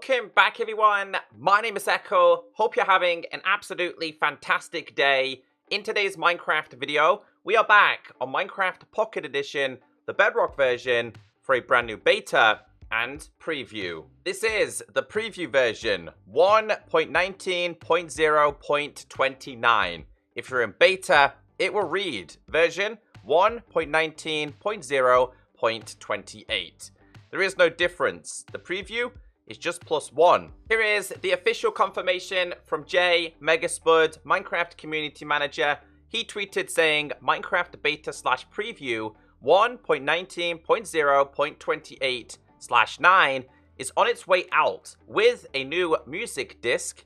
Welcome back, everyone. My name is Echo. Hope you're having an absolutely fantastic day. In today's Minecraft video, we are back on Minecraft Pocket Edition, the Bedrock version, for a brand new beta and preview. This is the preview version 1.19.0.29. If you're in beta, it will read version 1.19.0.28. There is no difference. The preview is just +1. Here is the official confirmation from Jay Megaspud, Minecraft Community Manager. He tweeted saying Minecraft beta / preview 1.19.0.28/9 is on its way out with a new music disc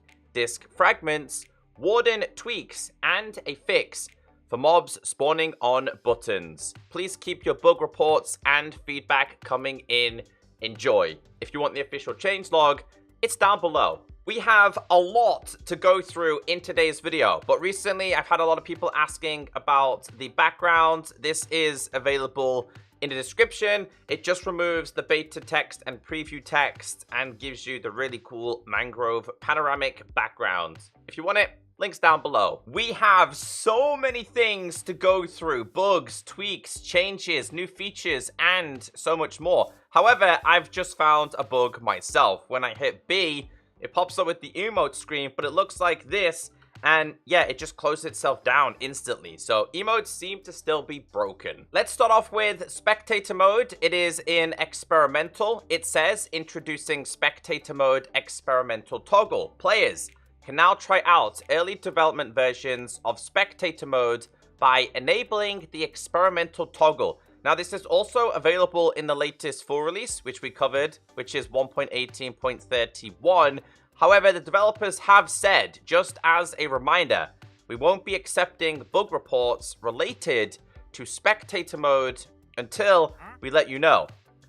fragments, warden tweaks, and a fix for mobs spawning on buttons. Please keep your bug reports and feedback coming in. Enjoy. If you want the official changelog, it's down below. We have a lot to go through in today's video, but recently I've had a lot of people asking about the background. This is available in the description. It just removes the beta text and preview text and gives you the really cool Mangrove panoramic background. If you want it, links down below. We have so many things to go through. Bugs, tweaks, changes, new features, and so much more. However, I've just found a bug myself. When I hit B, it pops up with the emote screen, but it looks like this. And yeah, it just closed itself down instantly. So emotes seem to still be broken. Let's start off with spectator mode. It is in experimental. It says introducing spectator mode experimental toggle. Players can now try out early development versions of spectator mode by enabling the experimental toggle. Now, this is also available in the latest full release, which we covered, which is 1.18.31. However, the developers have said, just as a reminder, we won't be accepting bug reports related to spectator mode until we let you know,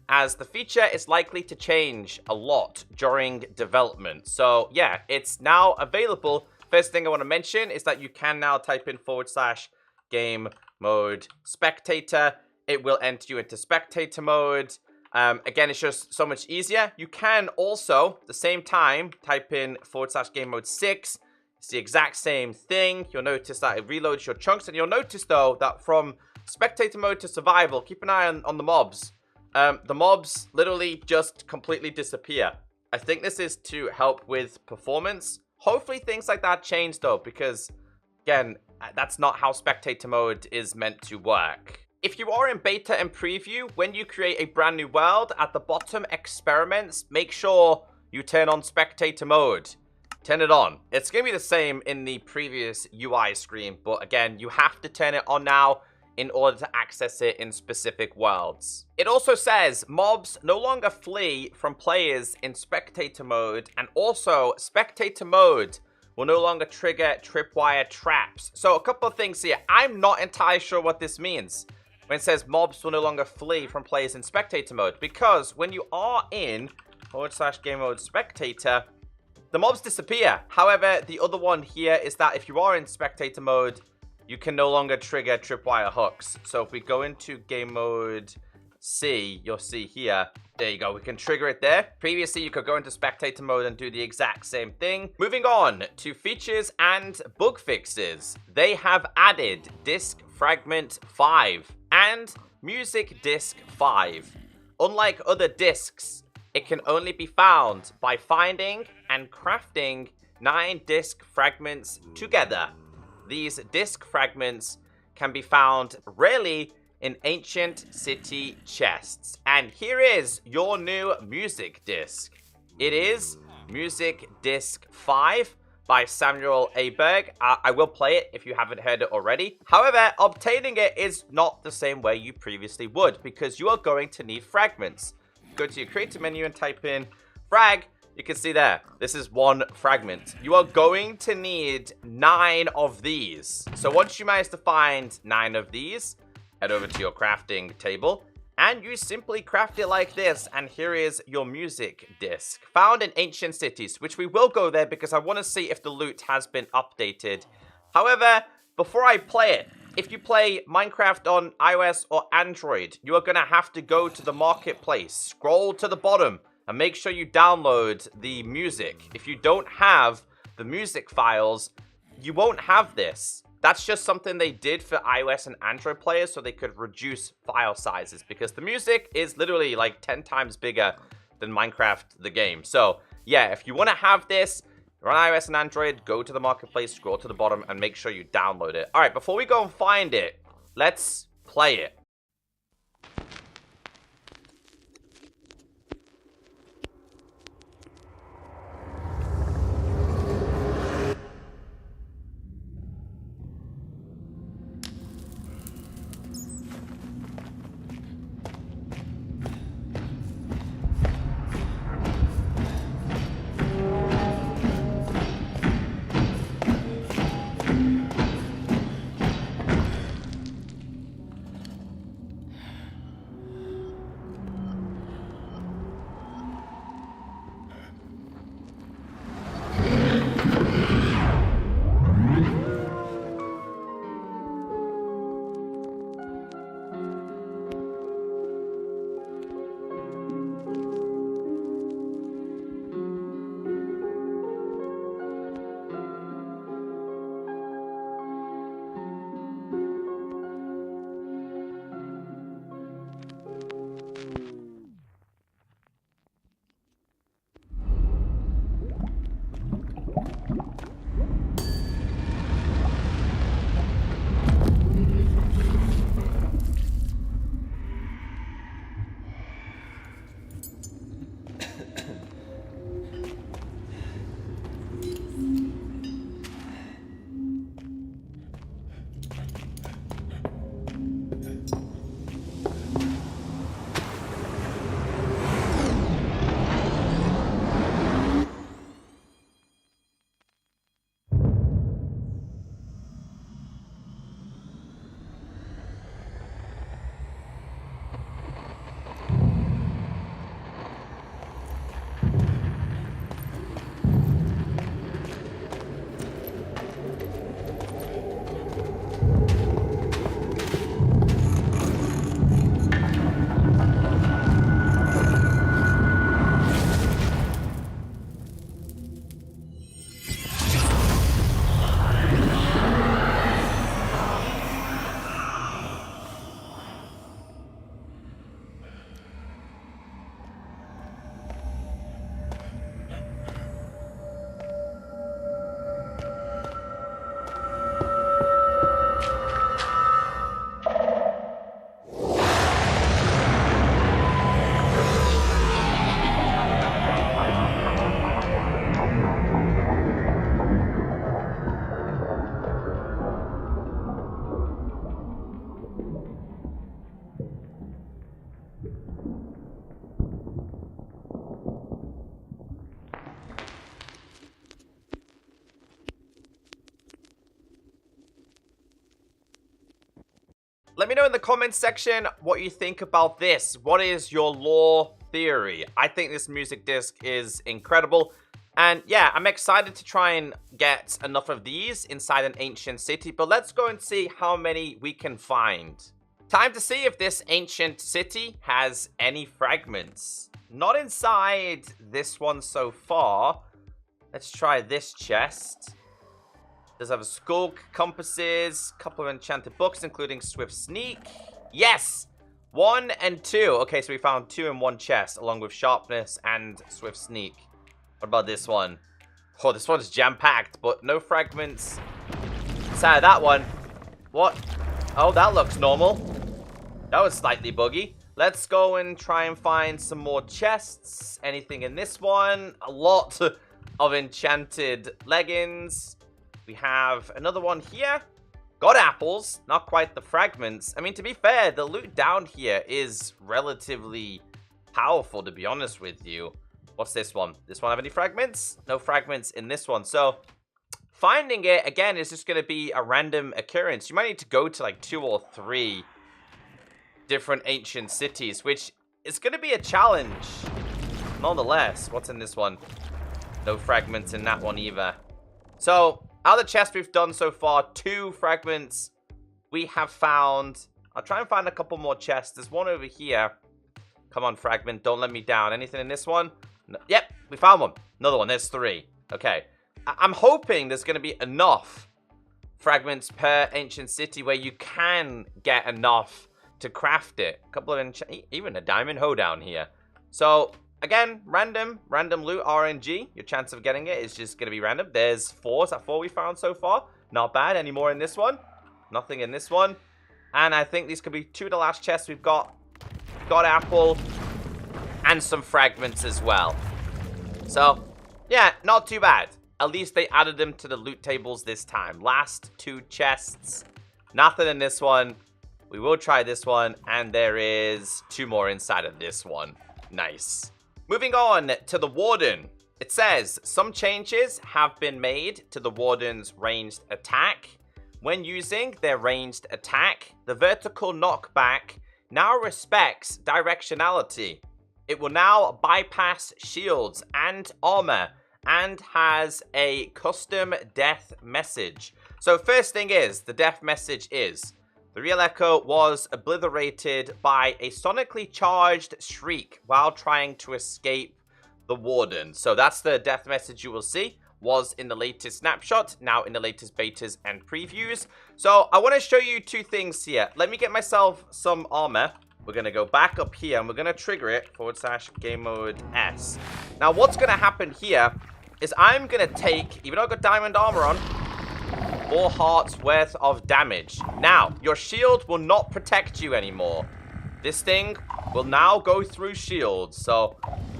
as the feature is likely to change a lot during development. So yeah, it's now available. First thing I want to mention is that you can now type in /game mode spectator. It will enter you into spectator mode. Again, it's just so much easier. You can also, at the same time, type in /game mode 6. It's the exact same thing. You'll notice that it reloads your chunks. And you'll notice, though, that from spectator mode to survival, keep an eye on the mobs. The mobs literally just completely disappear. I think this is to help with performance. Hopefully things like that change, though, because, again, that's not how spectator mode is meant to work. If you are in beta and preview, when you create a brand new world, at the bottom experiments, make sure you turn on spectator mode. Turn it on. It's going to be the same in the previous UI screen, but again, you have to turn it on now in order to access it in specific worlds. It also says mobs no longer flee from players in spectator mode, and also spectator mode will no longer trigger tripwire traps. So a couple of things here. I'm not entirely sure what this means when it says mobs will no longer flee from players in spectator mode, because when you are in /game mode spectator, the mobs disappear. However, the other one here is that if you are in spectator mode, you can no longer trigger tripwire hooks. So if we go into game mode C, you'll see here, there you go, we can trigger it there. Previously, you could go into spectator mode and do the exact same thing. Moving on to features and bug fixes. They have added Disc Fragment 5 and Music Disc 5. Unlike other discs, it can only be found by finding and crafting 9 disc fragments together. These disc fragments can be found rarely in ancient city chests. And here is your new music disc. It is Music Disc 5 by Samuel Aberg. I will play it if you haven't heard it already. However, obtaining it is not the same way you previously would, because you are going to need fragments. Go to your creator menu and type in frag. You can see there, this is 1 fragment. You are going to need 9 of these. So once you manage to find 9 of these, head over to your crafting table, and you simply craft it like this. And here is your music disc, found in ancient cities, which we will go there because I want to see if the loot has been updated. However, before I play it, if you play Minecraft on iOS or Android, you are going to have to go to the marketplace, scroll to the bottom, and make sure you download the music. If you don't have the music files, you won't have this. That's just something they did for iOS and Android players so they could reduce file sizes, because the music is literally like 10 times bigger than Minecraft the game. So yeah, if you want to have this, you're on iOS and Android, go to the marketplace, scroll to the bottom, and make sure you download it. All right, before we go and find it, let's play it. Let me know in the comments section what you think about this. What is your lore theory? I think this music disc is incredible. And yeah, I'm excited to try and get enough of these inside an ancient city. But let's go and see how many we can find. Time to see if this ancient city has any fragments. Not inside this one so far. Let's try this chest. Does have a Sculk, compasses, couple of enchanted books, including Swift Sneak. Yes! 1 and 2. Okay, so we found 2 in one chest, along with Sharpness and Swift Sneak. What about this one? Oh, this one's jam-packed, but no fragments. Inside of that one. What? Oh, that looks normal. That was slightly buggy. Let's go and try and find some more chests. Anything in this one? A lot of enchanted leggings. We have another one here. Got apples, not quite the fragments. I mean, to be fair, the loot down here is relatively powerful, to be honest with you. What's this one? This one have any fragments? No fragments in this one. So, finding it, again, is just going to be a random occurrence. You might need to go to like 2 or 3 different ancient cities, which is going to be a challenge. Nonetheless, what's in this one? No fragments in that one either. So, out of the chests we've done so far, 2 fragments we have found. I'll try and find a couple more chests. There's one over here. Come on, Fragment. Don't let me down. Anything in this one? No. Yep, we found one. Another one. There's 3. Okay. I'm hoping there's going to be enough fragments per ancient city where you can get enough to craft it. A couple of even a diamond hoedown here. So, again, random loot, RNG. Your chance of getting it is just going to be random. There's 4. Is that 4 we found so far? Not bad. Any more in this one? Nothing in this one. And I think these could be 2 of the last chests we've got. Got apple and some fragments as well. So, yeah, not too bad. At least they added them to the loot tables this time. Last 2 chests. Nothing in this one. We will try this one. And there is 2 more inside of this one. Nice. Moving on to the Warden. It says, some changes have been made to the Warden's ranged attack. When using their ranged attack, the vertical knockback now respects directionality. It will now bypass shields and armor and has a custom death message. So first thing is, the death message is, the real Echo was obliterated by a sonically charged shriek while trying to escape the Warden. So that's the death message you will see. Was in the latest snapshot, now in the latest betas and previews. So I want to show you 2 things here. Let me get myself some armor. We're going to go back up here and we're going to trigger it / game mode S. Now what's going to happen here is I'm going to take, even though I've got diamond armor on, 4 hearts worth of damage. Now, your shield will not protect you anymore. This thing will now go through shields. So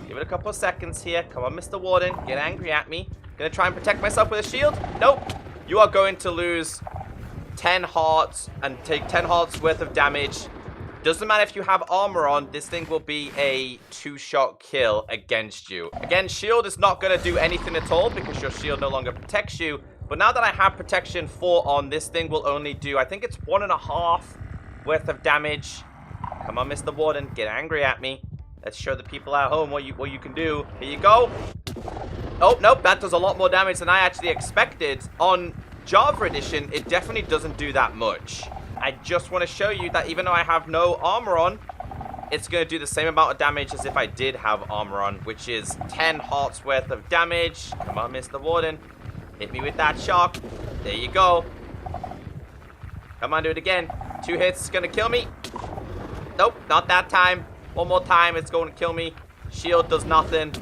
give it a couple of seconds here. Come on, Mr. Warden, get angry at me. Gonna try and protect myself with a shield? Nope. You are going to lose 10 hearts and take 10 hearts worth of damage. Doesn't matter if you have armor on, this thing will be a 2-shot kill against you. Again, shield is not going to do anything at all because your shield no longer protects you. But now that I have protection 4 on, this thing will only do, I think it's 1.5 worth of damage. Come on, Mr. Warden, get angry at me. Let's show the people at home what you can do. Here you go. Oh, nope, that does a lot more damage than I actually expected. On Java Edition, it definitely doesn't do that much. I just want to show you that even though I have no armor on, it's going to do the same amount of damage as if I did have armor on, which is 10 hearts worth of damage. Come on, Mr. Warden. Hit me with that shock. There you go. Come on, do it again. 2 hits is going to kill me. Nope, not that time. 1 more time, it's going to kill me. Shield does nothing.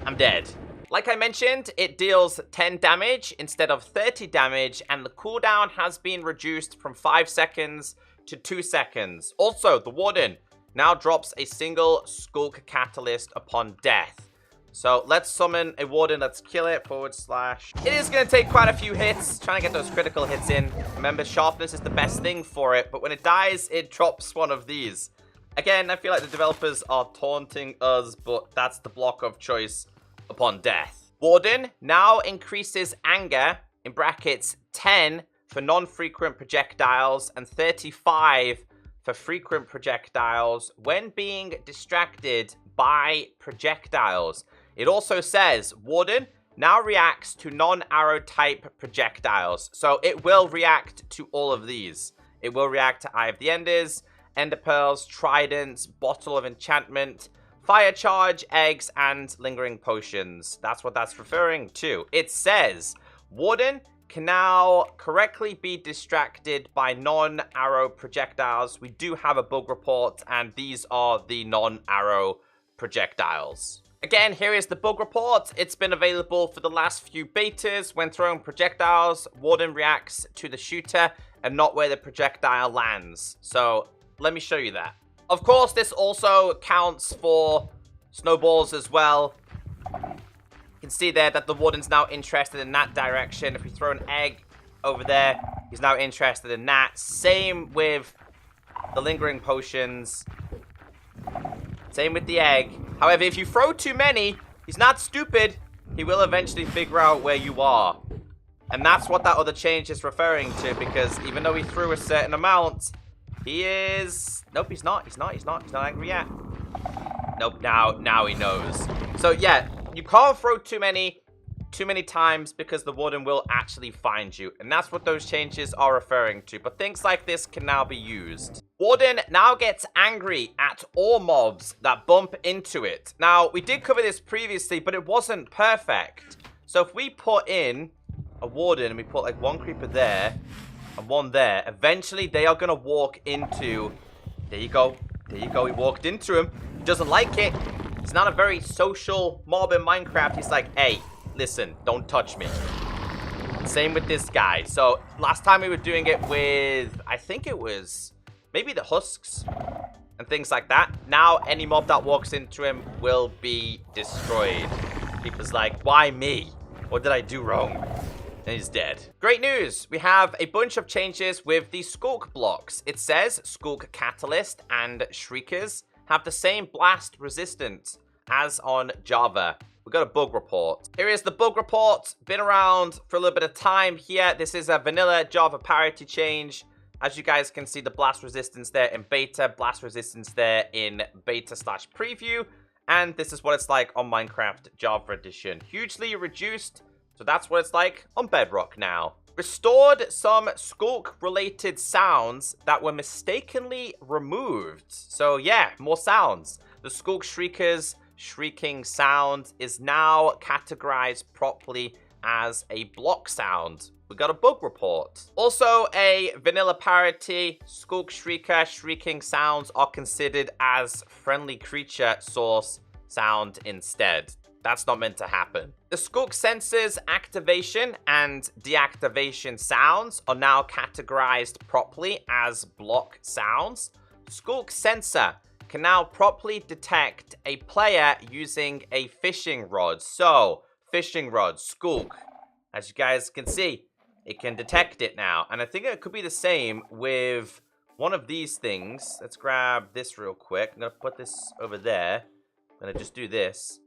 I'm dead. Like I mentioned, it deals 10 damage instead of 30 damage, and the cooldown has been reduced from 5 seconds to 2 seconds. Also, the Warden now drops a single Sculk catalyst upon death. So let's summon a Warden, let's kill it, /. It is going to take quite a few hits, trying to get those critical hits in. Remember, sharpness is the best thing for it, but when it dies, it drops one of these. Again, I feel like the developers are taunting us, but that's the block of choice upon death. Warden now increases anger, in brackets 10 for non-frequent projectiles and 35 for frequent projectiles when being distracted by projectiles. It also says Warden now reacts to non-arrow type projectiles. So it will react to all of these. It will react to Eye of the Enders, Ender Pearls, Tridents, Bottle of Enchantment, Fire Charge, Eggs, and Lingering Potions. That's what that's referring to. It says, Warden can now correctly be distracted by non-arrow projectiles. We do have a bug report, and these are the non-arrow projectiles. Again, here is the bug report. It's been available for the last few betas. When throwing projectiles, Warden reacts to the shooter and not where the projectile lands. So let me show you that. Of course, this also counts for snowballs as well. You can see there that the Warden's now interested in that direction. If we throw an egg over there, he's now interested in that. Same with the Lingering Potions. Same with the egg. However, if you throw too many, he's not stupid. He will eventually figure out where you are. And that's what that other change is referring to, because even though he threw a certain amount, he is... Nope, he's not. He's not angry yet. Nope, now he knows. So, yeah, you can't throw too many. too many times because the Warden will actually find you. And that's what those changes are referring to. But things like this can now be used. Warden now gets angry at all mobs that bump into it. Now, we did cover this previously, but it wasn't perfect. So if we put in a Warden and we put like one creeper there and one there, eventually they are going to walk into... There you go. There you go. He walked into him. He doesn't like it. He's not a very social mob in Minecraft. He's like, hey, listen, don't touch me. Same with this guy. So last time we were doing it with, I think it was maybe the husks and things like that. Now any mob that walks into him will be destroyed. People's like, why me? What did I do wrong? And he's dead. Great news. We have a bunch of changes with the Sculk blocks. It says Sculk Catalyst and Shriekers have the same blast resistance as on Java. We got a bug report. Here is the bug report. Been around for a little bit of time here. This is a vanilla Java parity change. As you guys can see, the blast resistance there in beta, blast resistance there in beta/preview. And this is what it's like on Minecraft Java Edition. Hugely reduced. So that's what it's like on Bedrock now. Restored some Sculk-related sounds that were mistakenly removed. So yeah, more sounds. The Sculk Shriekers shrieking sound is now categorized properly as a block sound. We got a bug report. Also, a vanilla parity, Sculk Shrieker shrieking sounds are considered as friendly creature source sound instead. That's not meant to happen. The Sculk Sensor's activation and deactivation sounds are now categorized properly as block sounds. Sculk Sensor can now properly detect a player using a fishing rod. So, fishing rod, Sculk, as you guys can see, it can detect it now. And I think it could be the same with one of these things. Let's grab this real quick. I'm going to put this over there. I'm going to just do this.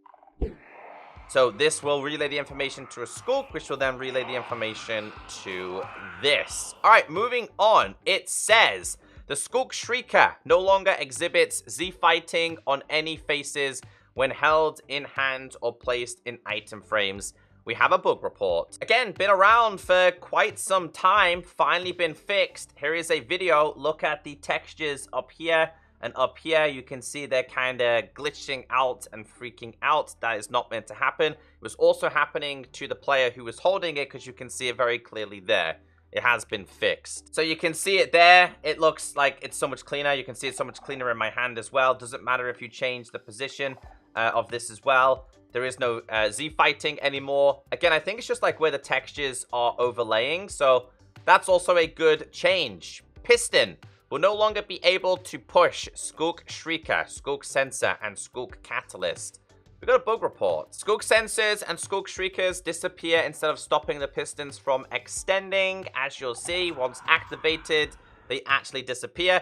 So this will relay the information to a Sculk, which will then relay the information to this. All right, moving on. It says the Sculk Shrieker no longer exhibits Z-fighting on any faces when held in hand or placed in item frames. We have a bug report. Again, been around for quite some time, finally been fixed. Here is a video. Look at the textures up here. And up here, you can see they're kind of glitching out and freaking out. That is not meant to happen. It was also happening to the player who was holding it, because you can see it very clearly there. It has been fixed. So you can see it there. It looks like it's so much cleaner. You can see it so much cleaner in my hand as well. Doesn't matter if you change the position of this as well. There is no Z-fighting anymore. Again, I think it's just like where the textures are overlaying. So that's also a good change. Piston will no longer be able to push Sculk Shrieker, Sculk Sensor, and Sculk Catalyst. We got a bug report. Sculk Sensors and Sculk Shriekers disappear instead of stopping the pistons from extending. As you'll see, once activated, they actually disappear.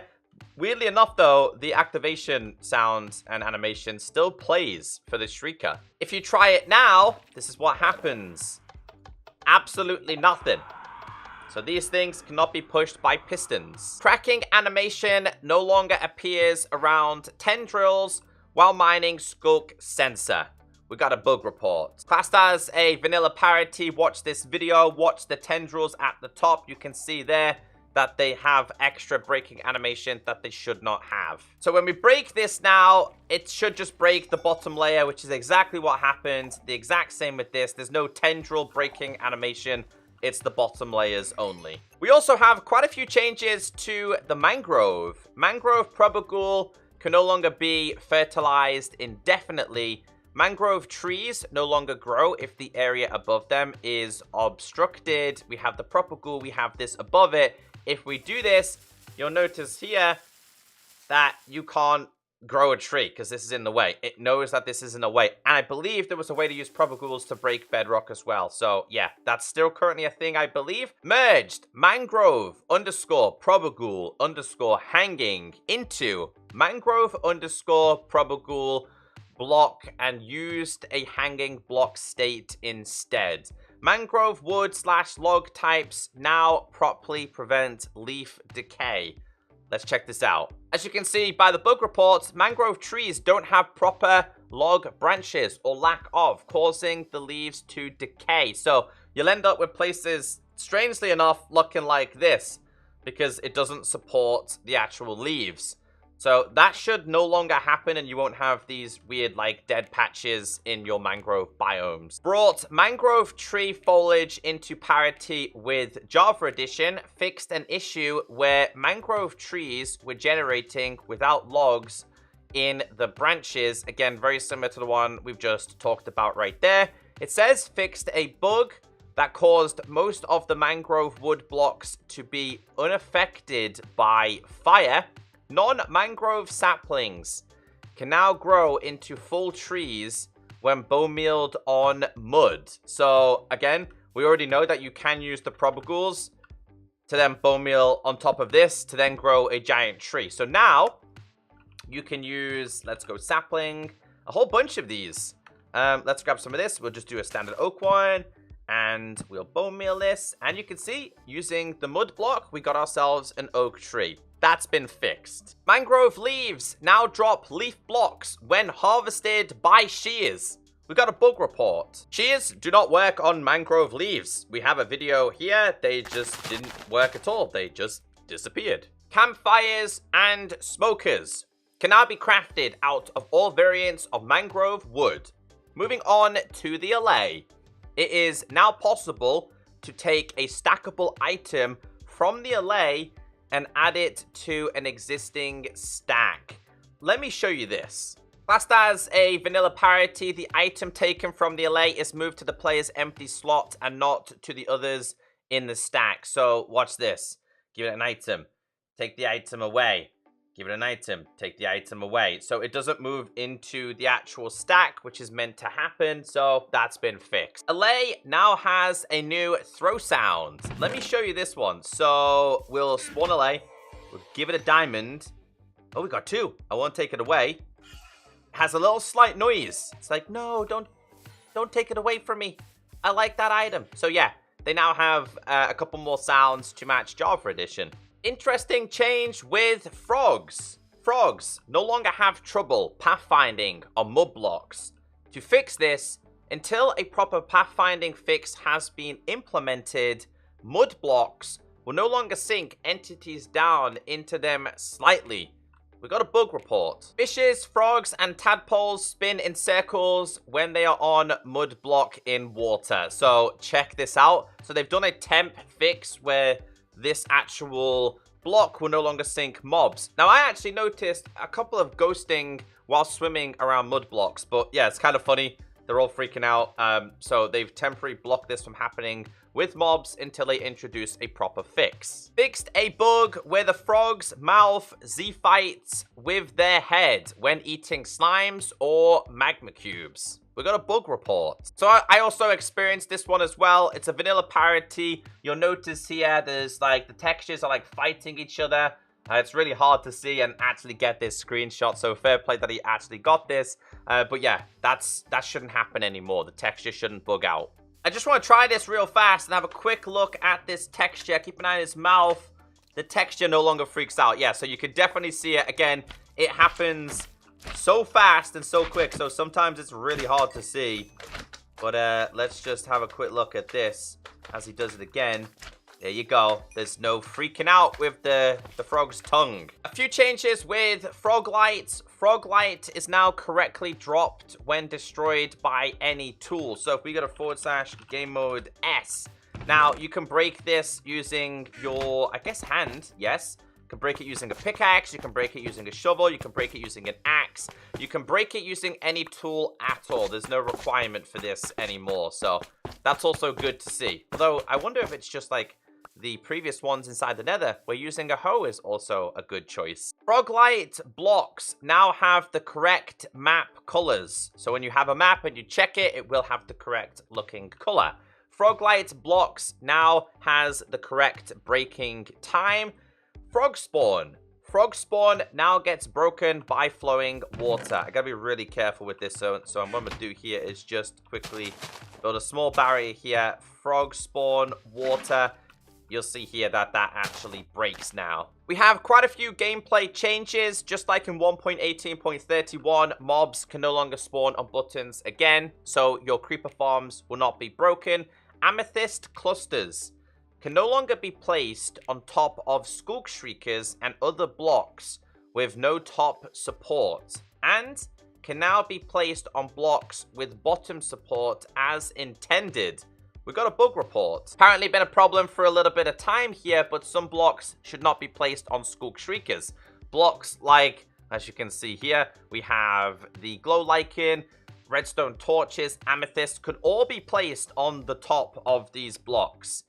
Weirdly enough, though, the activation sound and animation still plays for the Shrieker. If you try it now, this is what happens. Absolutely nothing. So these things cannot be pushed by pistons. Cracking animation no longer appears around tendrils while mining Sculk Sensor. We got a bug report. Classed as a vanilla parity, watch this video, watch the tendrils at the top. You can see there that they have extra breaking animation that they should not have. So when we break this now, it should just break the bottom layer, which is exactly what happened. The exact same with this. There's no tendril breaking animation. It's the bottom layers only. We also have quite a few changes to the mangrove. Mangrove propagule can no longer be fertilized indefinitely. Mangrove trees no longer grow if the area above them is obstructed. We have the propagule, we have this above it. If we do this, you'll notice here that you can't grow a tree because this is in the way. It knows that this is in the way. And I believe there was a way to use propagules to break bedrock as well. So yeah, that's still currently a thing, I believe. Merged mangrove underscore propagule underscore hanging into mangrove underscore propagule block and used a hanging block state instead. Mangrove wood / log types now properly prevent leaf decay. Let's check this out. As you can see by the bug reports, mangrove trees don't have proper log branches or lack of, causing the leaves to decay. So you'll end up with places, strangely enough, looking like this because it doesn't support the actual leaves. So that should no longer happen, and you won't have these weird, like, dead patches in your mangrove biomes. Brought mangrove tree foliage into parity with Java Edition, fixed an issue where mangrove trees were generating without logs in the branches. Again, very similar to the one we've just talked about right there. It says fixed a bug that caused most of the mangrove wood blocks to be unaffected by fire. Non-mangrove saplings can now grow into full trees when bone mealed on mud. So, again, we already know that you can use the propagules to then bone meal on top of this to then grow a giant tree. So now, you can use, let's go sapling, a whole bunch of these. Let's grab some of this. We'll just do a standard oak one, and we'll bone meal this. And you can see, using the mud block, we got ourselves an oak tree. That's been fixed. Mangrove leaves now drop leaf blocks when harvested by shears. We got a bug report. Shears do not work on mangrove leaves. We have a video here. They just didn't work at all. They just disappeared. Campfires and smokers can now be crafted out of all variants of mangrove wood. Moving on to the Allay. It is now possible to take a stackable item from the Allay and add it to an existing stack. Let me show you this. Classed as a vanilla parity, the item taken from the Allay is moved to the player's empty slot and not to the others in the stack. So watch this. Give it an item. Take the item away. Give it an item. Take the item away. So it doesn't move into the actual stack, which is meant to happen. So that's been fixed. Allay now has a new throw sound. Let me show you this one. So we'll spawn Allay. We'll give it a diamond. Oh, we got two. I won't take it away. It has a little slight noise. It's like, no, don't take it away from me. I like that item. So yeah, they now have a couple more sounds to match Java Edition. Interesting change with frogs. Frogs no longer have trouble pathfinding on mud blocks. To fix this, until a proper pathfinding fix has been implemented, mud blocks will no longer sink entities down into them slightly. We got a bug report. Fishes, frogs, and tadpoles spin in circles when they are on mud block in water. So check this out. So they've done a temp fix where this actual block will no longer sink mobs. Now, I actually noticed a couple of ghosting while swimming around mud blocks, but yeah, it's kind of funny. They're all freaking out. So they've temporarily blocked this from happening with mobs until they introduce a proper fix. Fixed a bug where the frogs mouth Z-fights with their head when eating slimes or magma cubes. We got a bug report. So I also experienced this one as well. It's a vanilla parity. You'll notice here, there's like the textures are like fighting each other. It's really hard to see and actually get this screenshot. So fair play that he actually got this. But yeah, that shouldn't happen anymore. The texture shouldn't bug out. I just want to try this real fast and have a quick look at this texture. Keep an eye on his mouth. The texture no longer freaks out. Yeah, so you can definitely see it. Again, it happens so fast and so quick, so sometimes it's really hard to see. But let's just have a quick look at this as he does it again. There you go. There's no freaking out with the frog's tongue. A few changes with Froglight. Froglight is now correctly dropped when destroyed by any tool. So if we go to / game mode S, now you can break this using your, I guess, hand. Yes. You can break it using a pickaxe, you can break it using a shovel, you can break it using an axe, you can break it using any tool at all. There's no requirement for this anymore, so that's also good to see. Although, I wonder if it's just like the previous ones inside the nether, where using a hoe is also a good choice. Froglight blocks now have the correct map colors. So when you have a map and you check it, it will have the correct looking color. Froglight blocks now has the correct breaking time. Frog spawn. Frog spawn now gets broken by flowing water. I gotta be really careful with this. So what I'm gonna do here is just quickly build a small barrier here. Frog spawn, water. you'll see here that that actually breaks now. We have quite a few gameplay changes. Just like in 1.18.31, mobs can no longer spawn on buttons again, so your creeper farms will not be broken. Amethyst clusters can no longer be placed on top of Sculk shriekers and other blocks with no top support, and can now be placed on blocks with bottom support as intended. We got a bug report. Apparently been a problem for a little bit of time here, but some blocks should not be placed on Sculk shriekers. Blocks like, as you can see here, we have the glow lichen, redstone torches, amethyst could all be placed on the top of these blocks.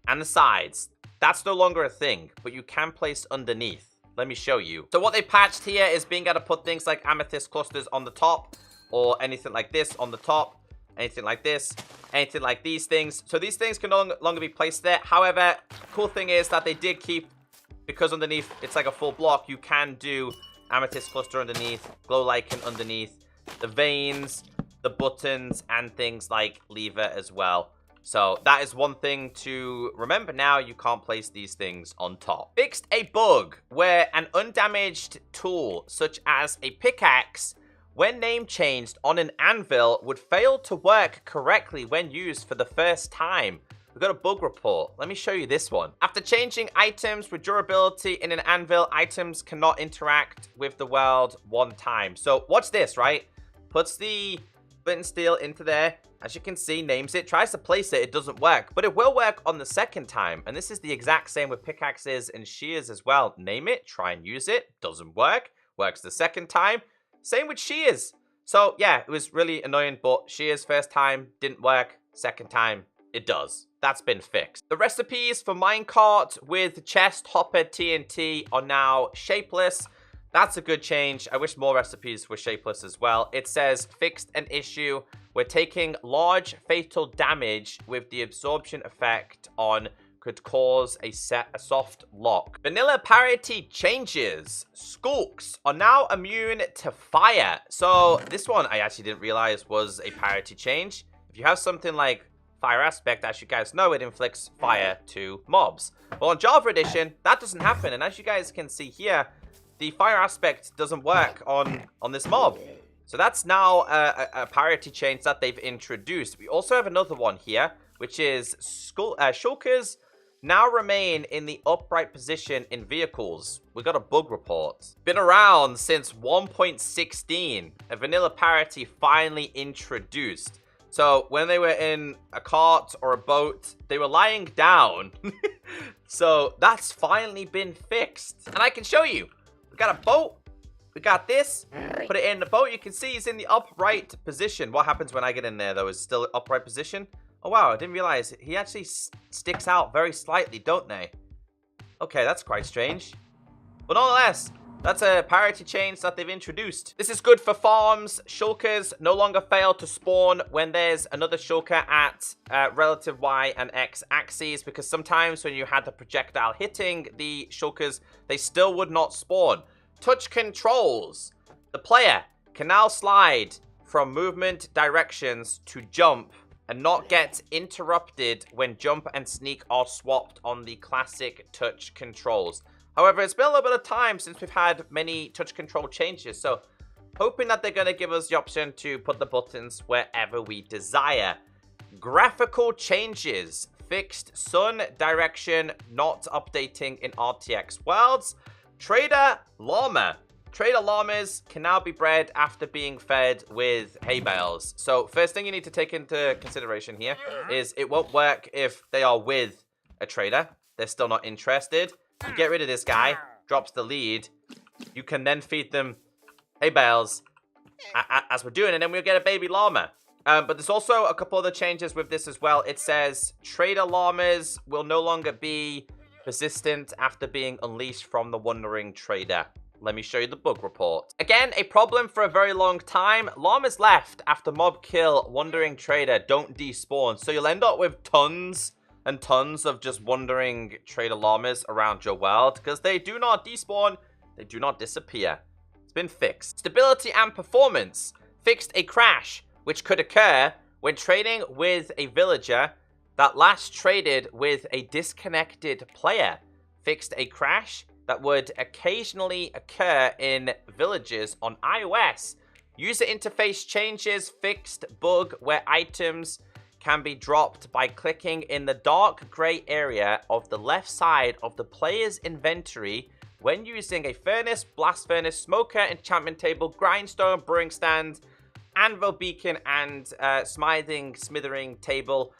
And the sides. That's no longer a thing, but you can place underneath. Let me show you. So what they patched here is being able to put things like amethyst clusters on the top, or anything like this on the top, anything like this, anything like these things. So these things can no longer be placed there. However, cool thing is that they did keep, because underneath it's like a full block, you can do amethyst cluster underneath, glow lichen underneath, the veins, the buttons, and things like lever as well. So that is one thing to remember now. You can't place these things on top. Fixed a bug where an undamaged tool such as a pickaxe, when name changed on an anvil, would fail to work correctly when used for the first time. We've got a bug report. Let me show you this one. After changing items with durability in an anvil, items cannot interact with the world one time. So watch this, right? Puts the flint and steel into there. As you can see, names it, tries to place it, it doesn't work. But it will work on the second time. And this is the exact same with pickaxes and shears as well. Name it, try and use it, doesn't work. Works the second time. Same with shears. So yeah, it was really annoying, but shears first time didn't work. Second time, it does. That's been fixed. The recipes for minecart with chest hopper TNT are now shapeless. That's a good change. I wish more recipes were shapeless as well. It says, fixed an issue. We're taking large fatal damage with the absorption effect on could cause a soft lock. Vanilla Parity Changes. Skulks are now immune to fire. So this one I actually didn't realize was a parity change. If you have something like Fire Aspect, as you guys know, it inflicts fire to mobs. Well, on Java Edition, that doesn't happen. And as you guys can see here, the Fire Aspect doesn't work on this mob. So that's now a parity change that they've introduced. We also have another one here, which is shulkers now remain in the upright position in vehicles. We got a bug report. Been around since 1.16. A vanilla parity finally introduced. So when they were in a cart or a boat, they were lying down. So that's finally been fixed. And I can show you. We got a boat. We got this. Put it in the boat. You can see it's in the upright position. What happens when I get in there, though? Is it still upright position? Oh, wow. I didn't realize. He actually sticks out very slightly, don't they? Okay, that's quite strange. But nonetheless, that's a parity change that they've introduced. This is good for farms. Shulkers no longer fail to spawn when there's another shulker at relative Y and X axes, because sometimes when you had the projectile hitting the shulkers, they still would not spawn. Touch controls. The player can now slide from movement directions to jump and not get interrupted when jump and sneak are swapped on the classic touch controls. However, it's been a little bit of time since we've had many touch control changes, so hoping that they're going to give us the option to put the buttons wherever we desire. Graphical changes. Fixed sun direction not updating in RTX worlds. Trader Llama. Trader llamas can now be bred after being fed with hay bales. So first thing you need to take into consideration here is it won't work if they are with a trader. They're still not interested. You get rid of this guy, drops the lead. You can then feed them hay bales as we're doing, and then we'll get a baby llama. But there's also a couple other changes with this as well. It says trader llamas will no longer be persistent after being unleashed from the wandering trader. Let me show you the bug report. Again, a problem for a very long time. Llamas left after mob kill wandering trader don't despawn. So you'll end up with tons and tons of just wandering trader llamas around your world because they do not despawn. They do not disappear. It's been fixed. Stability and performance. Fixed a crash which could occur when trading with a villager that last traded with a disconnected player, fixed a crash that would occasionally occur in villages on iOS. User interface changes fixed bug where items can be dropped by clicking in the dark grey area of the left side of the player's inventory when using a furnace, blast furnace, smoker, enchantment table, grindstone, brewing stand, anvil beacon, and smithering table.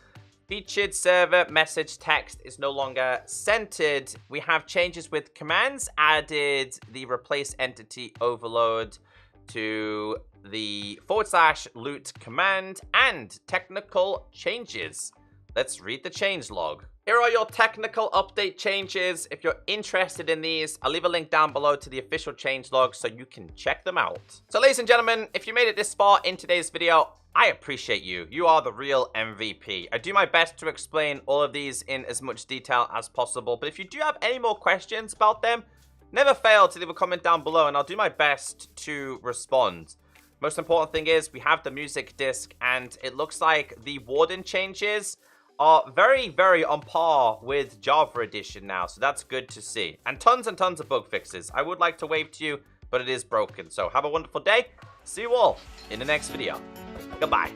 Featured server message text is no longer centered. We have changes with commands, added the replace entity overload to the /loot command, and technical changes. Let's read the change log. Here are your technical update changes. If you're interested in these, I'll leave a link down below to the official change log so you can check them out. So ladies and gentlemen, if you made it this far in today's video, I appreciate you. You are the real MVP. I do my best to explain all of these in as much detail as possible, but if you do have any more questions about them, never fail to leave a comment down below and I'll do my best to respond. Most important thing is we have the music disc and it looks like the Warden changes are very, very on par with Java Edition now, so that's good to see. And tons of bug fixes. I would like to wave to you, but it is broken. So have a wonderful day. See you all in the next video. Goodbye.